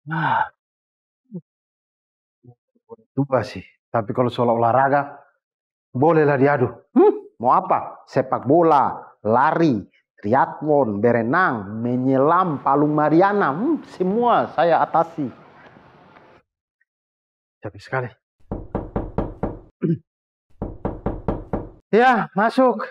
Nah, dua sih. Tapi kalau soal olahraga, bolehlah diadu. Mau apa? Sepak bola, lari, triathlon, berenang, menyelam, palung Mariana. Semua saya atasi. Capek sekali. Ya, masuk.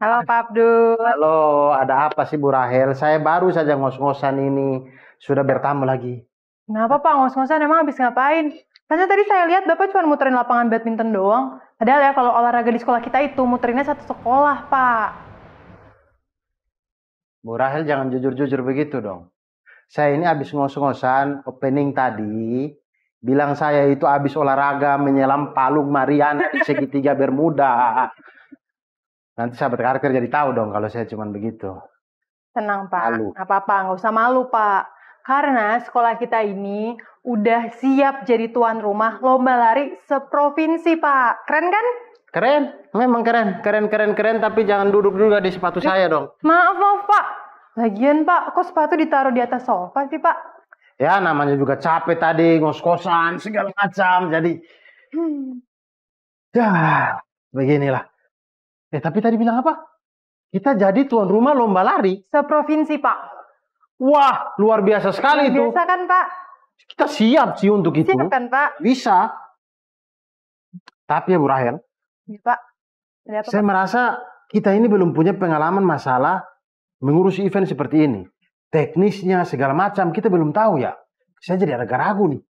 Halo Pak Abdul. Halo, ada apa sih Bu Rahel? Saya baru saja ngos-ngosan ini. Sudah bertamu lagi. Kenapa Pak ngos-ngosan, emang habis ngapain? Masa tadi saya lihat Bapak cuma muterin lapangan badminton doang. Padahal ya kalau olahraga di sekolah kita itu muterinnya satu sekolah Pak. Bu Rahel jangan jujur-jujur begitu dong. Saya ini habis ngos-ngosan opening tadi. Bilang saya itu habis olahraga menyelam palung Mariana di segitiga Bermuda. Nanti sahabat karakter jadi tahu dong kalau saya cuma begitu. Tenang Pak, Malu. nggak apa-apa, nggak usah malu Pak. Karena sekolah kita ini udah siap jadi tuan rumah lomba lari seprovinsi Pak. Keren kan? Keren, memang keren. Keren. Tapi jangan duduk juga di sepatu saya dong. Maaf Pak. Lagian Pak, kok sepatu ditaruh di atas sofa sih Pak? Ya namanya juga capek tadi, ngos-kosan, segala macam. Jadi, ya beginilah. Tapi tadi bilang apa? Kita jadi tuan rumah lomba lari. Seprovinsi Pak. Wah, luar biasa sekali itu. Biasa kan Pak? Kita siap sih untuk itu. Siap kan Pak? Bisa. Tapi ya Bu Rahel, Ya Pak. Ada apa, saya Pak? merasa kita ini belum punya pengalaman masalah mengurus event seperti ini. Teknisnya segala macam kita belum tahu ya. Saya jadi agak ragu nih.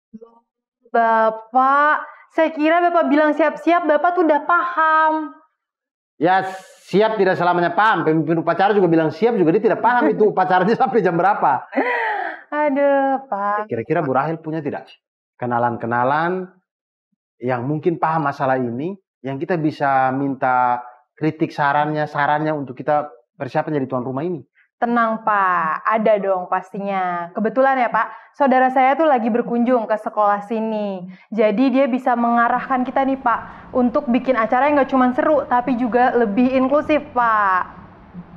Bapak, saya kira Bapak bilang siap-siap, Bapak tuh udah paham. Ya siap tidak selamanya paham. Pemimpin upacara juga bilang siap juga dia tidak paham itu upacaranya sampai jam berapa. Aduh, Pak. Kira-kira Bu Rahel punya tidak kenalan-kenalan yang mungkin paham masalah ini, yang kita bisa minta kritik sarannya untuk kita persiapan jadi tuan rumah ini? Tenang Pak, ada dong pastinya. Kebetulan ya Pak, saudara saya tuh lagi berkunjung ke sekolah sini. Jadi dia bisa mengarahkan kita nih Pak, untuk bikin acara yang gak cuma seru, tapi juga lebih inklusif Pak.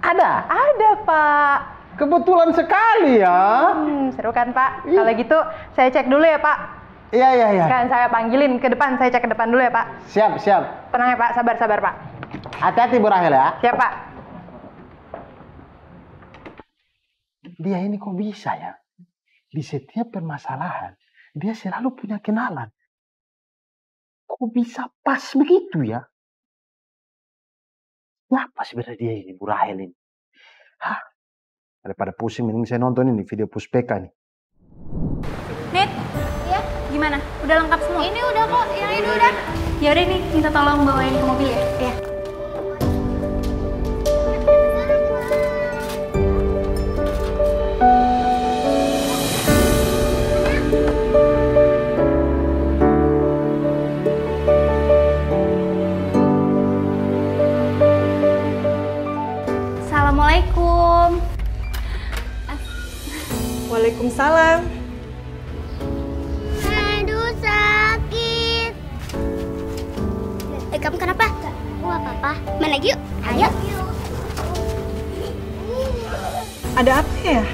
Ada? Ada Pak. Kebetulan sekali ya. Seru kan Pak? Kalau gitu saya cek dulu ya Pak. Iya. Kan saya panggilin ke depan, saya cek ke depan dulu ya Pak. Siap. Tenang ya Pak, sabar Pak. Hati-hati Bu Rahel ya. Siap Pak. Dia ini kok bisa ya? Di setiap permasalahan, dia selalu punya kenalan. Kok bisa pas begitu ya? Siapa sebenarnya dia ini, Bu Rahel ini? Daripada pusing, mending saya nonton ini video Puspeka nih. Nit, Ya, gimana? Udah lengkap semua? ini udah kok, yang ini udah. Ya udah nih, minta tolong bawain ke mobil ya. Iya. Assalamualaikum. Waalaikumsalam. Aduh, sakit. Kamu kenapa? Wah, papa. Main lagi yuk. Ayo. Ada apa ya?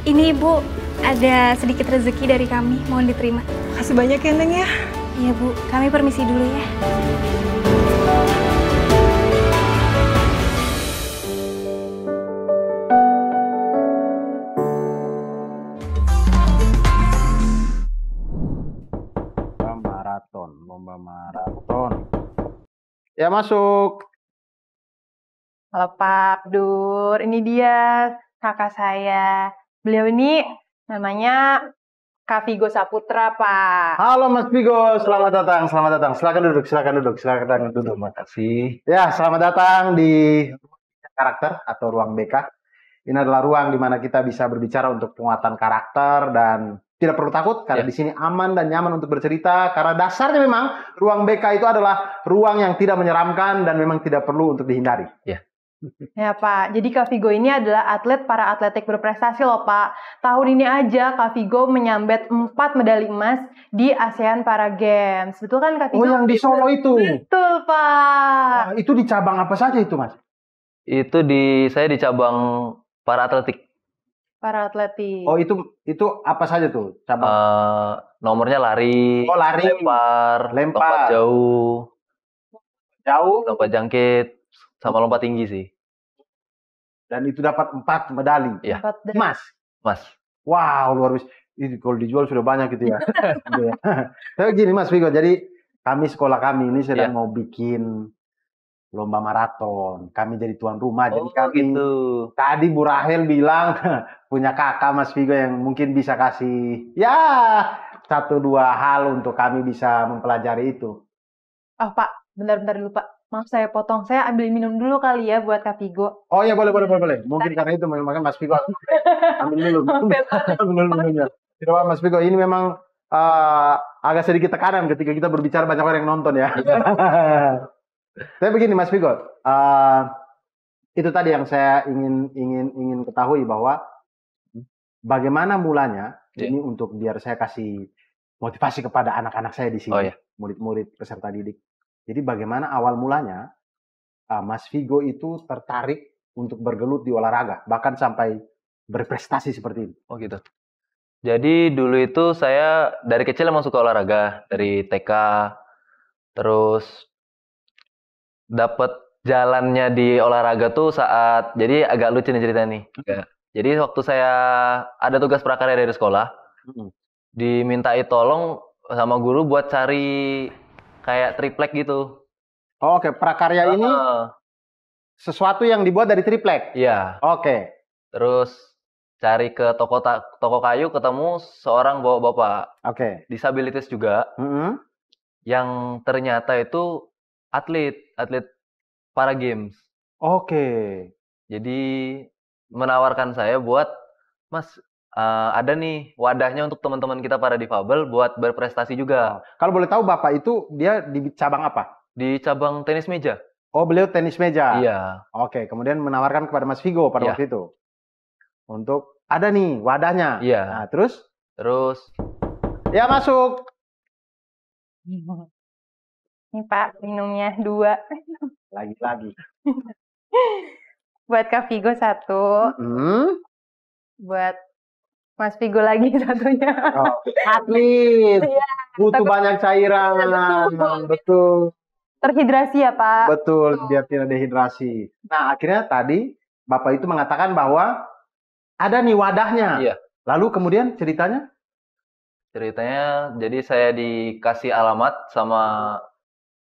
Ini Bu, ada sedikit rezeki dari kami, mohon diterima. Makasih banyak ya Neng ya. Iya Bu, kami permisi dulu ya. Lomba maraton. Ya masuk. Halo Pak Abdur, ini dia kakak saya. Beliau ini namanya Kak Vigo Saputra, Pak. Halo Mas Vigo, selamat datang. Silakan duduk. Makasih. Ya, selamat datang di karakter atau ruang BK. Ini adalah ruang di mana kita bisa berbicara untuk penguatan karakter dan tidak perlu takut karena di sini aman dan nyaman untuk bercerita karena dasarnya memang ruang BK itu adalah ruang yang tidak menyeramkan dan memang tidak perlu untuk dihindari. Ya. Ya Pak, jadi Kak Vigo ini adalah atlet para atletik berprestasi loh Pak. Tahun ini aja Kak Vigo menyabet 4 medali emas di ASEAN Para Games. Betul kan Kak Oh, Vigo? yang di Solo itu. Betul Pak. Nah, itu di cabang apa saja itu, Mas? Itu saya di cabang para atletik. Para atletik. Oh, itu apa saja tuh cabang? Nomornya lari, Oh, lari, lempar, lompat jauh, lompat jangkit, sama lompat tinggi sih. Dan itu dapat 4 medali. Iya. Emas. Mas. Wow, luar biasa. Ini kalau dijual sudah banyak gitu ya. Gitu ya. Tapi gini Mas Vigo, jadi sekolah kami ini sedang mau bikin lomba maraton. Kami jadi tuan rumah. Jadi kami gitu. Tadi Bu Rahel bilang punya kakak Mas Vigo yang mungkin bisa kasih ya 1-2 hal untuk kami bisa mempelajari itu. Oh Pak, bentar-bentar dulu Pak. Maaf saya potong. Saya ambil minum dulu kali ya buat Kak Vigo. Oh ya boleh. Mungkin karena itu memang Mas Vigo ambil dulu. Ambil minumnya. Tidak apa Mas Vigo, ini memang agak sedikit tekanan ketika kita berbicara banyak orang yang nonton ya. Tapi begini Mas Vigo, itu tadi yang saya ingin ketahui bahwa bagaimana mulanya ini untuk biar saya kasih motivasi kepada anak-anak saya di sini, murid-murid peserta didik. Jadi bagaimana awal mulanya Mas Vigo itu tertarik untuk bergelut di olahraga, bahkan sampai berprestasi seperti ini. Oh gitu. Jadi dulu itu saya dari kecil emang suka olahraga, dari TK, terus dapat jalannya di olahraga tuh jadi agak lucu nih cerita nih. Jadi waktu saya ada tugas prakarya dari sekolah, dimintai tolong sama guru buat cari kayak triplek gitu. Oh, oke. Prakarya ini sesuatu yang dibuat dari triplek. Iya. Oke. Terus cari ke toko kayu, ketemu seorang bapak. Oke. Disabilitas juga. Yang ternyata itu atlet para games. Oke. Jadi menawarkan saya buat, Mas, ada nih wadahnya untuk teman-teman kita para difabel buat berprestasi juga. Kalau boleh tahu Bapak itu dia di cabang apa? Di cabang tenis meja. Oh, beliau tenis meja. Iya. Oke, kemudian menawarkan kepada Mas Vigo pada waktu itu. Untuk ada nih wadahnya. Iya. Nah, terus ya masuk. Ini Pak, minumnya 2. Lagi. Buat Kak Vigo 1. Buat Mas Vigo lagi satunya. Oh, atlet. Butuh banyak cairan. Betul. Terhidrasi ya Pak. Betul, biar tidak dehidrasi. Nah, akhirnya tadi Bapak itu mengatakan bahwa ada nih wadahnya. Iya. Lalu kemudian ceritanya? Ceritanya, jadi saya dikasih alamat sama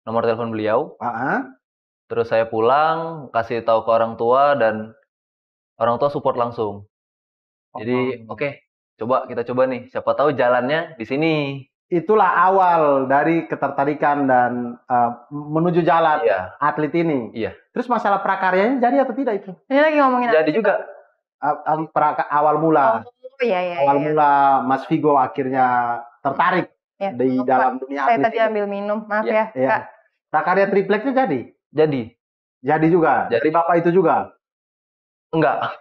nomor telepon beliau. Terus saya pulang, kasih tahu ke orang tua, dan orang tua support langsung. Jadi, oke, kita coba nih. Siapa tahu jalannya di sini. Itulah awal dari ketertarikan dan menuju jalan atlet ini. Iya. Terus masalah prakaryanya jadi atau tidak itu? Ini lagi ngomongin jadi juga. Awal mula. Awal mula Mas Vigo akhirnya tertarik di dalam dunia atlet. Saya tadi ambil minum, maaf ya. Kak. Prakarya tripleknya jadi? Jadi juga? Dari Bapak itu juga? Enggak.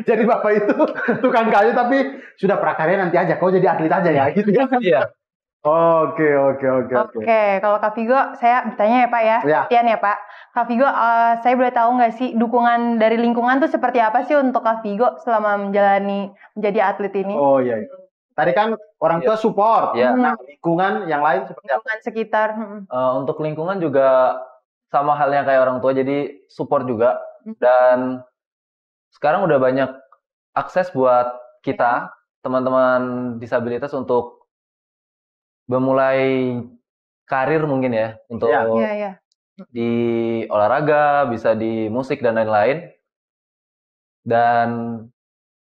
Jadi Bapak itu tukang kayu tapi sudah prakarya nanti aja, kau jadi atlet aja ya gitu ya. Iya. Oke. Oke, kalau Kak Vigo saya bertanya ya Pak ya. Perhatian ya Pak. Kak Vigo, saya boleh tahu nggak sih dukungan dari lingkungan tuh seperti apa sih untuk Kak Vigo selama menjadi atlet ini? Oh iya. Tadi kan orang tua support. Nah, lingkungan yang lain seperti apa? Lingkungan sekitar. Untuk lingkungan juga sama halnya kayak orang tua, jadi support juga. Dan sekarang udah banyak akses buat kita, teman-teman disabilitas, untuk memulai karir mungkin ya. Untuk di olahraga, bisa di musik, dan lain-lain. Dan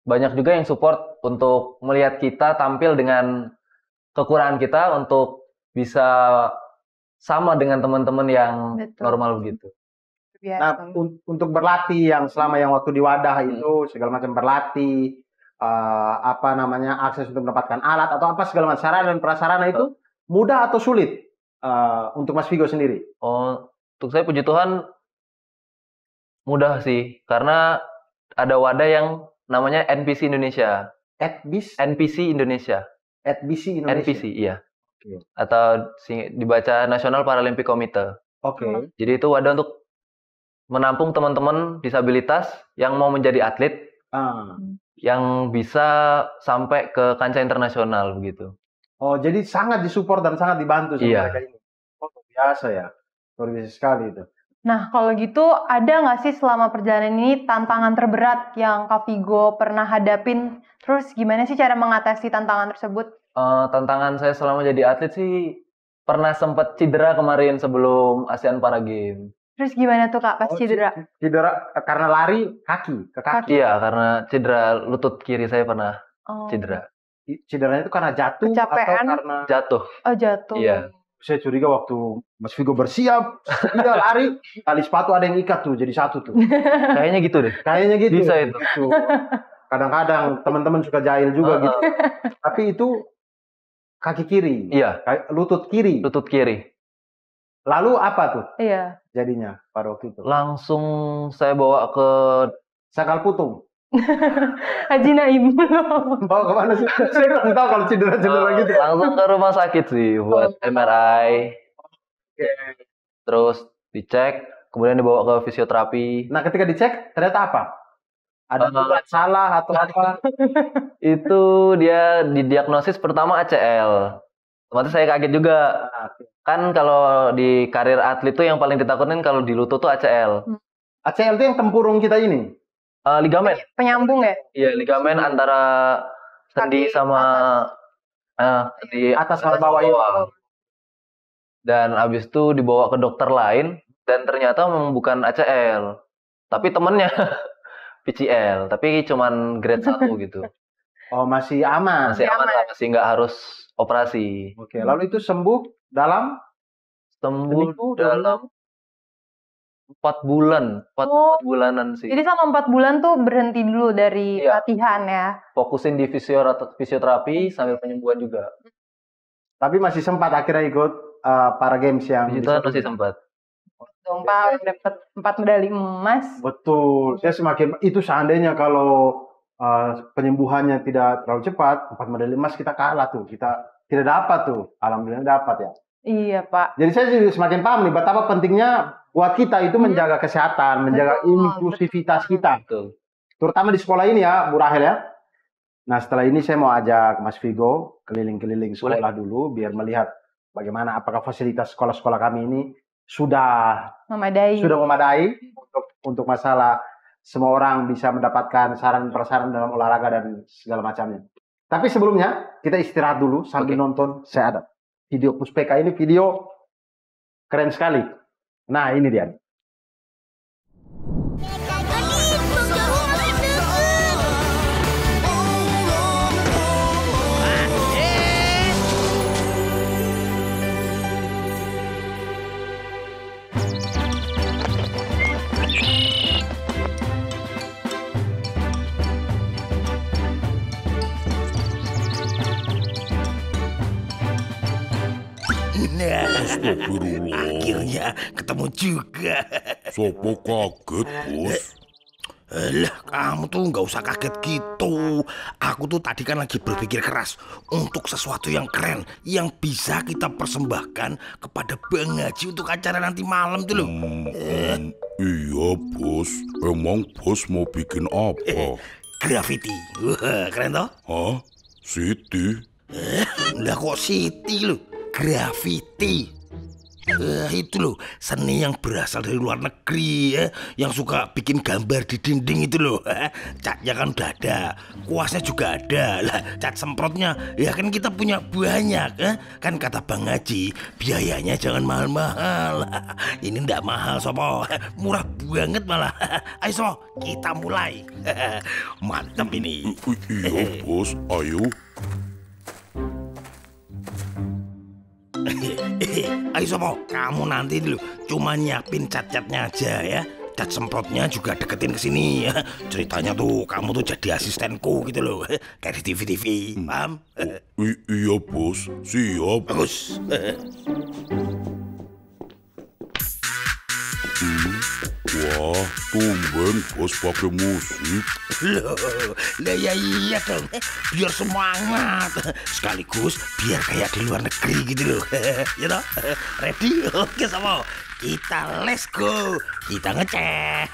banyak juga yang support untuk melihat kita tampil dengan kekurangan kita untuk bisa sama dengan teman-teman yang normal begitu. Nah, untuk berlatih yang selama yang waktu di wadah itu segala macam berlatih, akses untuk mendapatkan alat atau apa segala macam sarana dan prasarana itu mudah atau sulit untuk Mas Vigo sendiri? Oh, untuk saya puji Tuhan Mudah sih, karena ada wadah yang namanya NPC Indonesia. Adbis, NPC Indonesia. Adbisi Indonesia. NPC, iya. Oke. Atau dibaca National Paralympic Committee. Oke. Jadi itu wadah untuk menampung teman-teman disabilitas yang mau menjadi atlet, Ah. yang bisa sampai ke kancah internasional begitu. Oh, jadi sangat disupport dan sangat dibantu sama Iya. mereka ini. Oh, luar biasa ya. Luar biasa sekali itu. Nah, kalau gitu ada nggak sih selama perjalanan ini tantangan terberat yang Kak Vigo pernah hadapin? Terus gimana sih cara mengatasi tantangan tersebut? Tantangan saya selama jadi atlet sih pernah sempat cedera kemarin sebelum ASEAN Para Games. Terus gimana tuh Kak pas Oh, cedera? Cedera karena lari ke kaki. Iya, karena cedera lutut kiri saya pernah Oh. cedera. Cederanya itu karena jatuh Kecapean? atau karena Jatuh. Oh, jatuh. Iya. saya curiga waktu Mas Vigo bersiap, dia lari, tali sepatu ada yang ikat tuh jadi satu tuh. Kayaknya gitu deh. Kayaknya gitu. Bisa itu. Gitu. Kadang-kadang teman-teman suka jahil juga gitu. Tapi itu kaki kiri, Iya, lutut kiri. lutut kiri. Lalu apa tuh Iya. jadinya pada waktu itu? Langsung saya bawa ke Sakal putung. Haji Naim. Bawa kemana sih? Saya nggak tahu kalau cedera-cedera gitu. langsung ke rumah sakit sih buat MRI. Terus dicek, kemudian dibawa ke fisioterapi. Nah, ketika dicek ternyata apa? Ada urat salah atau apa? Itu dia didiagnosis pertama ACL. Otomatis saya kaget juga. Kan kalau di karir atlet tuh yang paling ditakutin kalau di lutut tuh ACL. ACL itu yang tempurung kita ini. Ligamen. Penyambung ya? Iya, ligamen antara sendi Kaki sama sendi Atas sama bawah ini. Dan abis itu dibawa ke dokter lain dan ternyata memang bukan ACL, tapi temennya PCL, tapi cuman grade 1 gitu. Oh, masih aman. Masih aman lah, masih nggak harus operasi. Oke, lalu itu sembuh dalam Sembuh dalam 4 bulan, 4 bulanan sih. Jadi selama 4 bulan tuh berhenti dulu dari Iya. latihan ya? Fokusin di fisioterapi sambil penyembuhan juga. tapi masih sempat akhirnya ikut para games yang Itu masih sempat. Dong Pak, dapat 4 medali emas. Betul. Saya semakin itu seandainya kalau penyembuhannya tidak terlalu cepat, 4 medali emas kita kalah tuh. Kita tidak dapat tuh. Alhamdulillah dapat ya. Iya Pak. Jadi saya juga semakin paham nih betapa pentingnya buat kita itu menjaga kesehatan, menjaga Betul, inklusivitas kita. Betul. Terutama di sekolah ini ya, Bu Rahel ya. Nah, setelah ini saya mau ajak Mas Vigo keliling-keliling sekolah dulu biar melihat bagaimana apakah fasilitas sekolah-sekolah kami ini sudah Memadai. memadai untuk masalah semua orang bisa mendapatkan saran-prasarana dalam olahraga dan segala macamnya. Tapi sebelumnya kita istirahat dulu sambil nonton. Saya ada video Puspeka ini, video keren sekali. Nah, ini dia. Nah, Astagfirullah. akhirnya ketemu juga. Sopo kaget, Bos? Lah, kamu tuh nggak usah kaget gitu. Aku tuh tadi kan lagi berpikir keras untuk sesuatu yang keren yang bisa kita persembahkan kepada Bang Haji untuk acara nanti malam tuh loh. Iya, Bos. Emang Bos mau bikin apa? Graffiti. Wah, keren toh? Hah? Siti? Lah kok Siti loh? Graffiti. Itu loh, seni yang berasal dari luar negeri ya, yang suka bikin gambar di dinding itu loh. Catnya kan udah ada, kuasnya juga ada. Lah, cat semprotnya ya kan kita punya banyak ya. Kan kata Bang Haji, biayanya jangan mahal-mahal. Ini ndak mahal sopo, murah banget malah. Ayo sopo, kita mulai. Mantap ini. Iya, Bos. Ayo. Ayo Sopo, kamu nanti dulu cuma nyiapin cat-catnya aja ya. Cat semprotnya juga deketin ke sini ya. Ceritanya tuh kamu tuh jadi asistenku gitu loh. Kayak di TV-TV, paham? Iya, Bos. Siap. Bagus. Wah, tumben bos pakai musik. Loh, lah ya iya dong. Biar semangat. Sekaligus biar kayak di luar negeri gitu loh. You know? Ready? Oke sama. Kita let's go. Kita ngechat.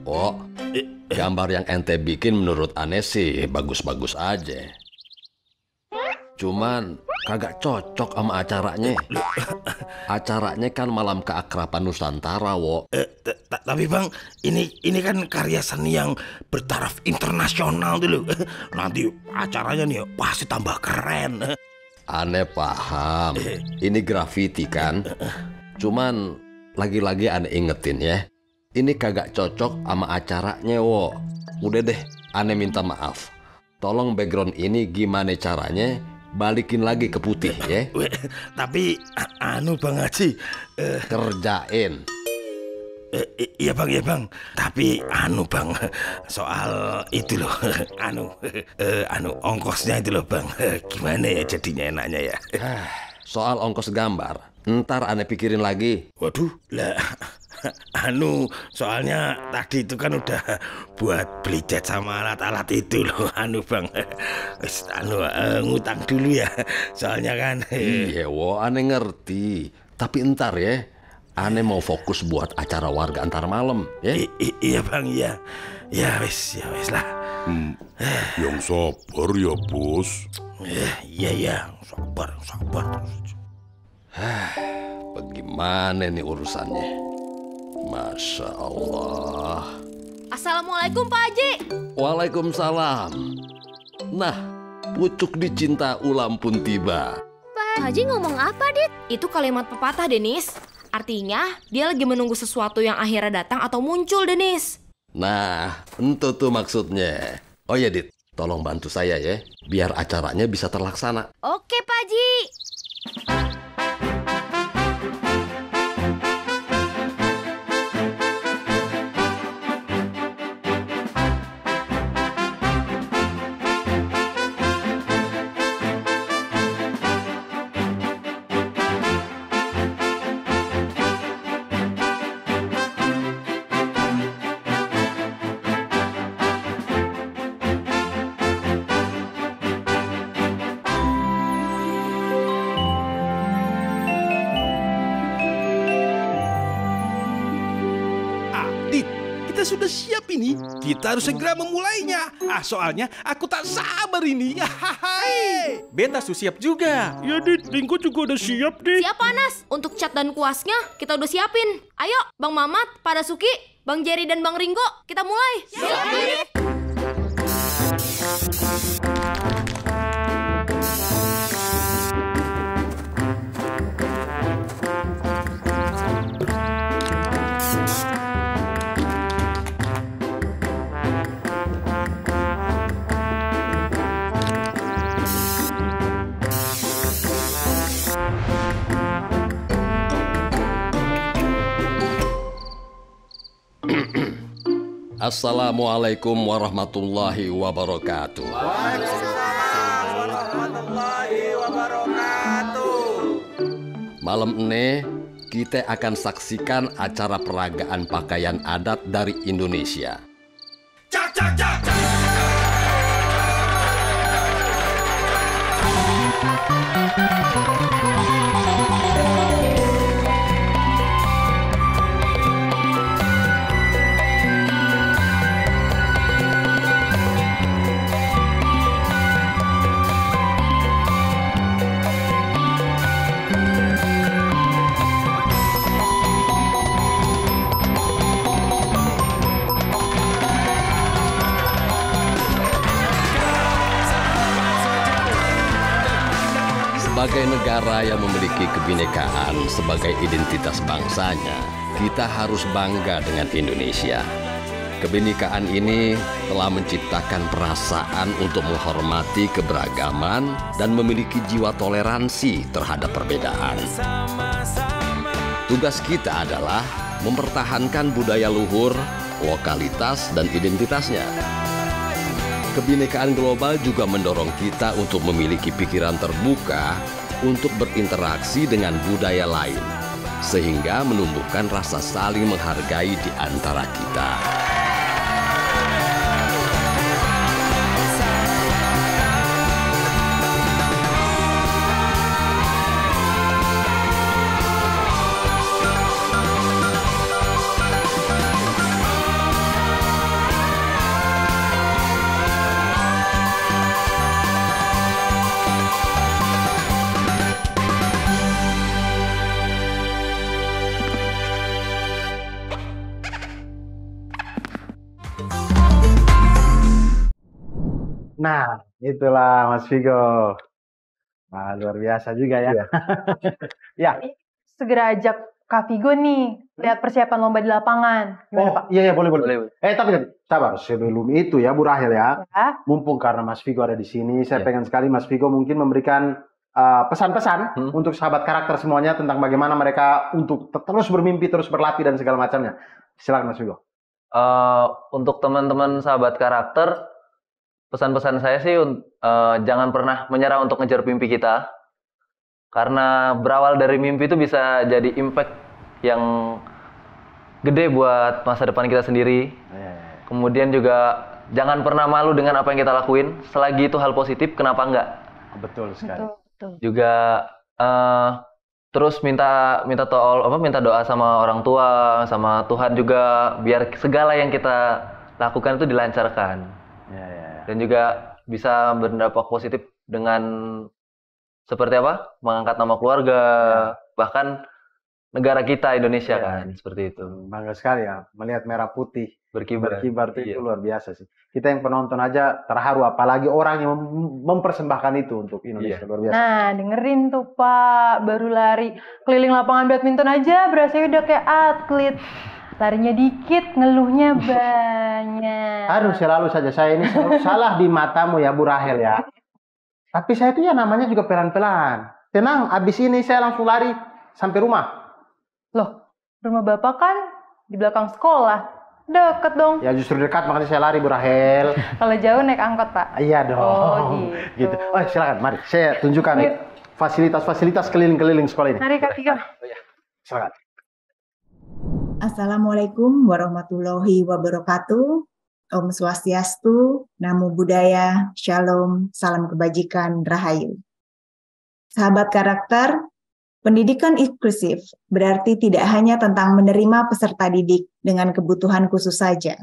Oh, gambar yang ente bikin menurut aneh sih bagus-bagus aja. Cuman kagak cocok sama acaranya. Acaranya kan malam keakraban Nusantara, wo. Tapi bang, ini kan karya seni yang bertaraf internasional dulu. Nanti acaranya nih pasti tambah keren. Aneh paham. Ini graffiti kan. Cuman lagi-lagi aneh ingetin ya. Ini kagak cocok sama acaranya, wo. Udah deh, aneh minta maaf. Tolong background ini gimana caranya balikin lagi ke putih ya. Tapi anu Bang Haji, kerjain. Iya bang. Tapi anu bang, soal itu loh, anu ongkosnya itu loh bang. Gimana ya jadinya enaknya ya? Soal ongkos gambar, ntar aneh pikirin lagi. Waduh, lah anu soalnya tadi itu kan udah buat beli cat sama alat-alat itu loh, anu bang. Ngutang dulu ya, soalnya kan. Iya, wo, aneh ngerti. Tapi ntar ya, aneh mau fokus buat acara warga antar malam, ya? Iya bang, iya. Ya wis lah. Yang sabar ya bos. Iya, sabar. Bagaimana nih urusannya? Masya Allah. Assalamualaikum Pak Haji. Waalaikumsalam. Nah, pucuk dicinta ulam pun tiba. Pak Haji ngomong apa, Dit? Itu kalimat pepatah, Denis. Artinya, dia lagi menunggu sesuatu yang akhirnya datang atau muncul, Denis. Nah, itu tuh maksudnya. Oh ya, Dit, tolong bantu saya ya, biar acaranya bisa terlaksana. Oke, Pak Haji. Kita sudah siap ini. Kita harus segera memulainya. Soalnya aku tak sabar ini. Hai. Beta sudah siap juga. Ya Dit, Ringo juga udah siap nih. Siap, Panas. Untuk cat dan kuasnya kita udah siapin. Ayo, Bang Mamat, Pak Dasuki, Bang Jerry dan Bang Ringo, kita mulai. Siap, Dit. Assalamualaikum warahmatullahi wabarakatuh. Waalaikumsalam warahmatullahi wabarakatuh. Malam ini kita akan saksikan acara peragaan pakaian adat dari Indonesia. Cak. Sebagai negara yang memiliki kebinekaan sebagai identitas bangsanya, Kita harus bangga dengan Indonesia. Kebinekaan ini telah menciptakan perasaan untuk menghormati keberagaman dan memiliki jiwa toleransi terhadap perbedaan. Tugas kita adalah mempertahankan budaya luhur, lokalitas, dan identitasnya. Kebinekaan global juga mendorong kita untuk memiliki pikiran terbuka untuk berinteraksi dengan budaya lain, sehingga menumbuhkan rasa saling menghargai di antara kita. Nah, itulah Mas Vigo. Nah, luar biasa juga ya. Ya. Segera ajak Kak Vigo nih lihat persiapan lomba di lapangan. Gimana, Pak? Iya, boleh. Tapi sabar, sebelum itu ya, Bu Rahel ya. Mumpung karena Mas Vigo ada di sini, saya pengen sekali Mas Vigo mungkin memberikan pesan-pesan untuk sahabat karakter semuanya tentang bagaimana mereka untuk terus bermimpi, terus berlatih dan segala macamnya. Silakan Mas Vigo. Untuk teman-teman sahabat karakter, pesan-pesan saya sih jangan pernah menyerah untuk ngejar mimpi kita. Karena berawal dari mimpi itu bisa jadi impact yang gede buat masa depan kita sendiri. Kemudian juga jangan pernah malu dengan apa yang kita lakuin. Selagi itu hal positif, kenapa enggak? Betul sekali. Betul. Juga terus minta doa sama orang tua, sama Tuhan juga, biar segala yang kita lakukan itu dilancarkan. Dan juga bisa berdampak positif dengan seperti apa? Mengangkat nama keluarga, bahkan negara kita Indonesia kan, seperti itu. Bangga sekali ya melihat merah putih berkibar itu luar biasa sih. Kita yang penonton aja terharu, apalagi orang yang mempersembahkan itu untuk Indonesia, luar biasa. Nah, dengerin tuh Pak, baru lari keliling lapangan badminton aja berasa udah kayak atlet. Larinya dikit, ngeluhnya banyak. Aduh, selalu saja saya ini selalu salah di matamu ya, Bu Rahel ya. Tapi saya itu ya namanya juga pelan-pelan. Tenang, abis ini saya langsung lari sampai rumah. Loh, rumah Bapak kan di belakang sekolah. Deket dong. Ya justru dekat, makanya saya lari, Bu Rahel. Kalau jauh naik angkot, Pak. Iya dong. Oh, gitu. Oh, silakan, mari. Saya tunjukkan fasilitas-fasilitas keliling-keliling sekolah ini. Mari, Kak Vigo. Silakan. Assalamualaikum warahmatullahi wabarakatuh. Om Swastiastu, Namo Buddhaya, Shalom, Salam Kebajikan, Rahayu. Sahabat karakter, pendidikan inklusif berarti tidak hanya tentang menerima peserta didik dengan kebutuhan khusus saja.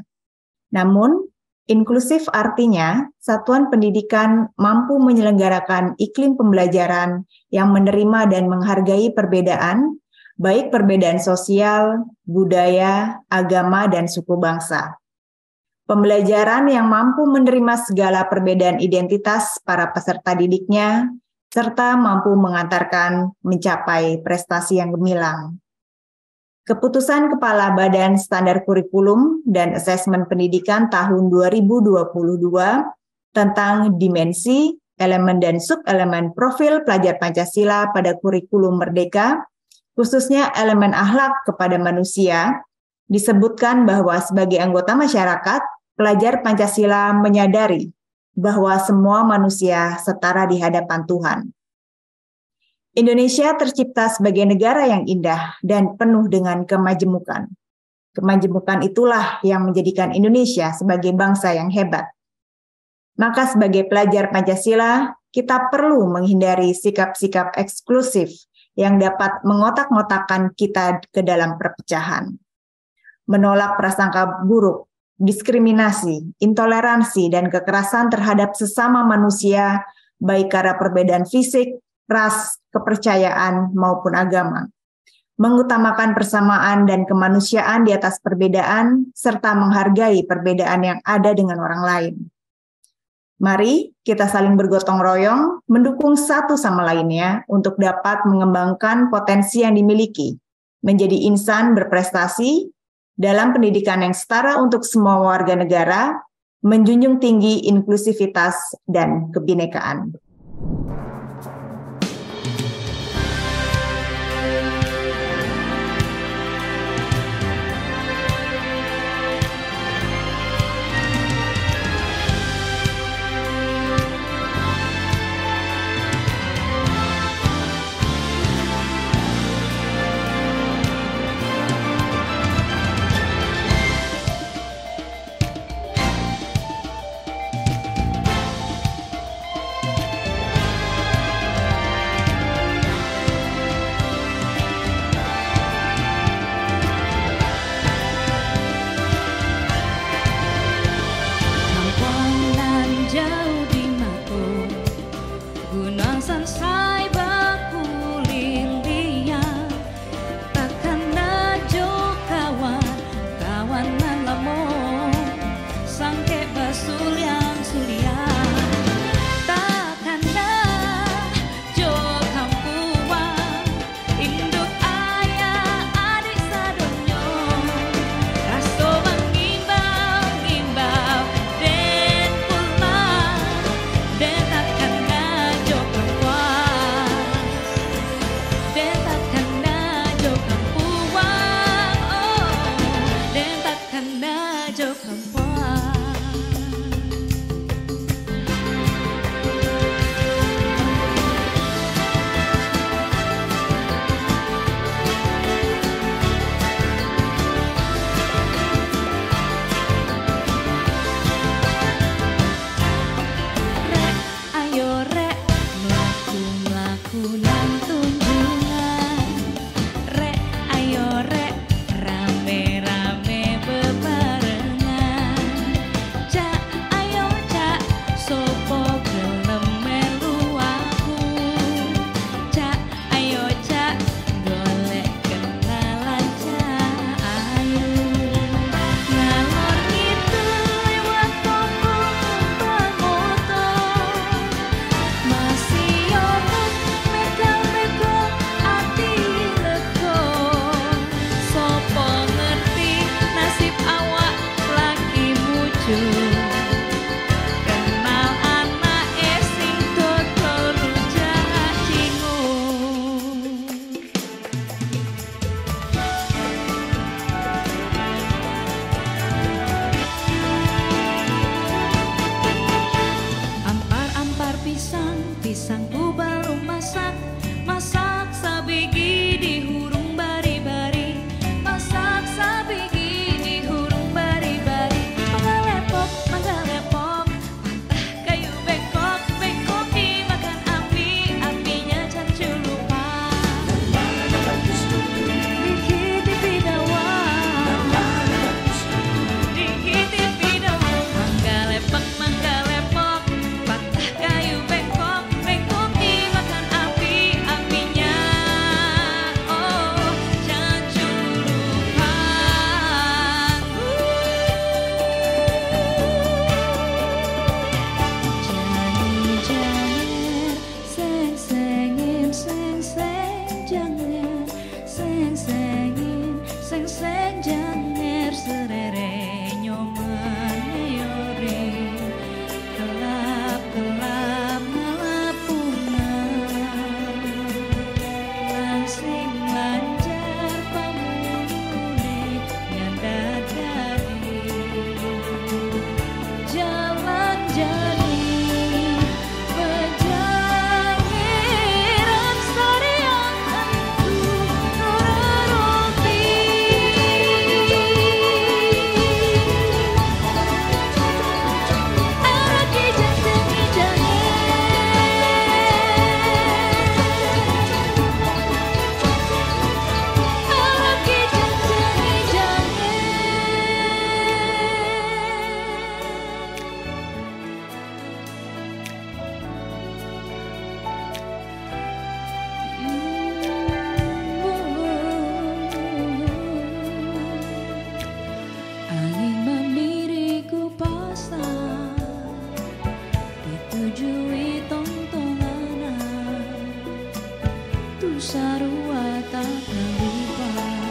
Namun, inklusif artinya satuan pendidikan mampu menyelenggarakan iklim pembelajaran yang menerima dan menghargai perbedaan, baik perbedaan sosial, budaya, agama, dan suku bangsa. Pembelajaran yang mampu menerima segala perbedaan identitas para peserta didiknya, serta mampu mengantarkan mencapai prestasi yang gemilang. Keputusan Kepala Badan Standar Kurikulum dan Asesmen Pendidikan tahun 2022 tentang dimensi, elemen dan subelemen profil pelajar Pancasila pada kurikulum merdeka, khususnya elemen akhlak kepada manusia, disebutkan bahwa sebagai anggota masyarakat, pelajar Pancasila menyadari bahwa semua manusia setara di hadapan Tuhan. Indonesia tercipta sebagai negara yang indah dan penuh dengan kemajemukan. Kemajemukan itulah yang menjadikan Indonesia sebagai bangsa yang hebat. Maka sebagai pelajar Pancasila, kita perlu menghindari sikap-sikap eksklusif yang dapat mengotak-ngotakkan kita ke dalam perpecahan. Menolak prasangka buruk, diskriminasi, intoleransi, dan kekerasan terhadap sesama manusia, baik karena perbedaan fisik, ras, kepercayaan, maupun agama. Mengutamakan persamaan dan kemanusiaan di atas perbedaan, serta menghargai perbedaan yang ada dengan orang lain. Mari kita saling bergotong royong, mendukung satu sama lainnya untuk dapat mengembangkan potensi yang dimiliki, menjadi insan berprestasi dalam pendidikan yang setara untuk semua warga negara, menjunjung tinggi inklusivitas dan kebinekaan. sarua tak terlibat.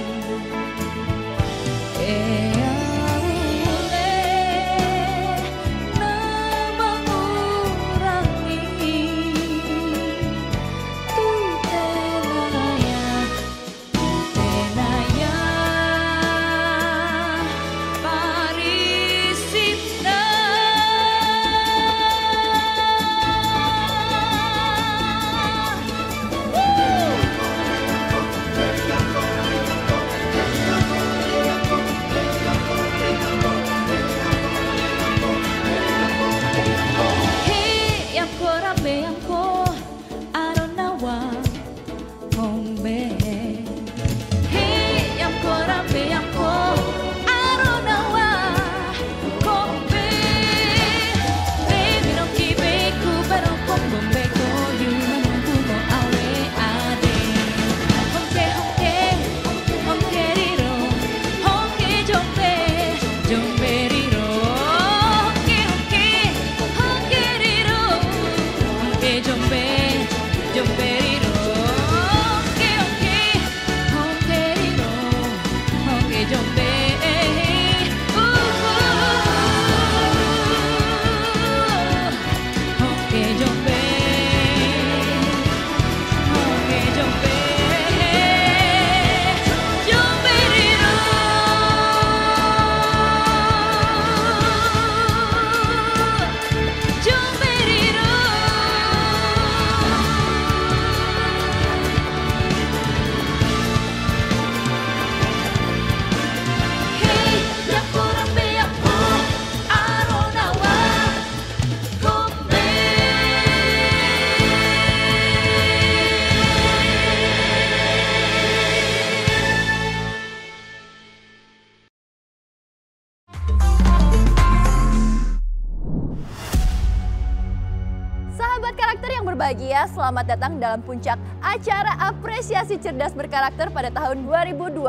Sahabat karakter yang berbahagia, selamat datang dalam puncak acara apresiasi cerdas berkarakter pada tahun 2022.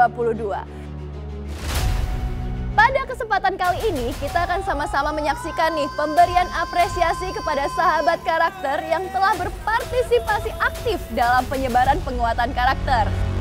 Pada kesempatan kali ini, kita akan sama-sama menyaksikan nih pemberian apresiasi kepada sahabat karakter yang telah berpartisipasi aktif dalam penyebaran penguatan karakter.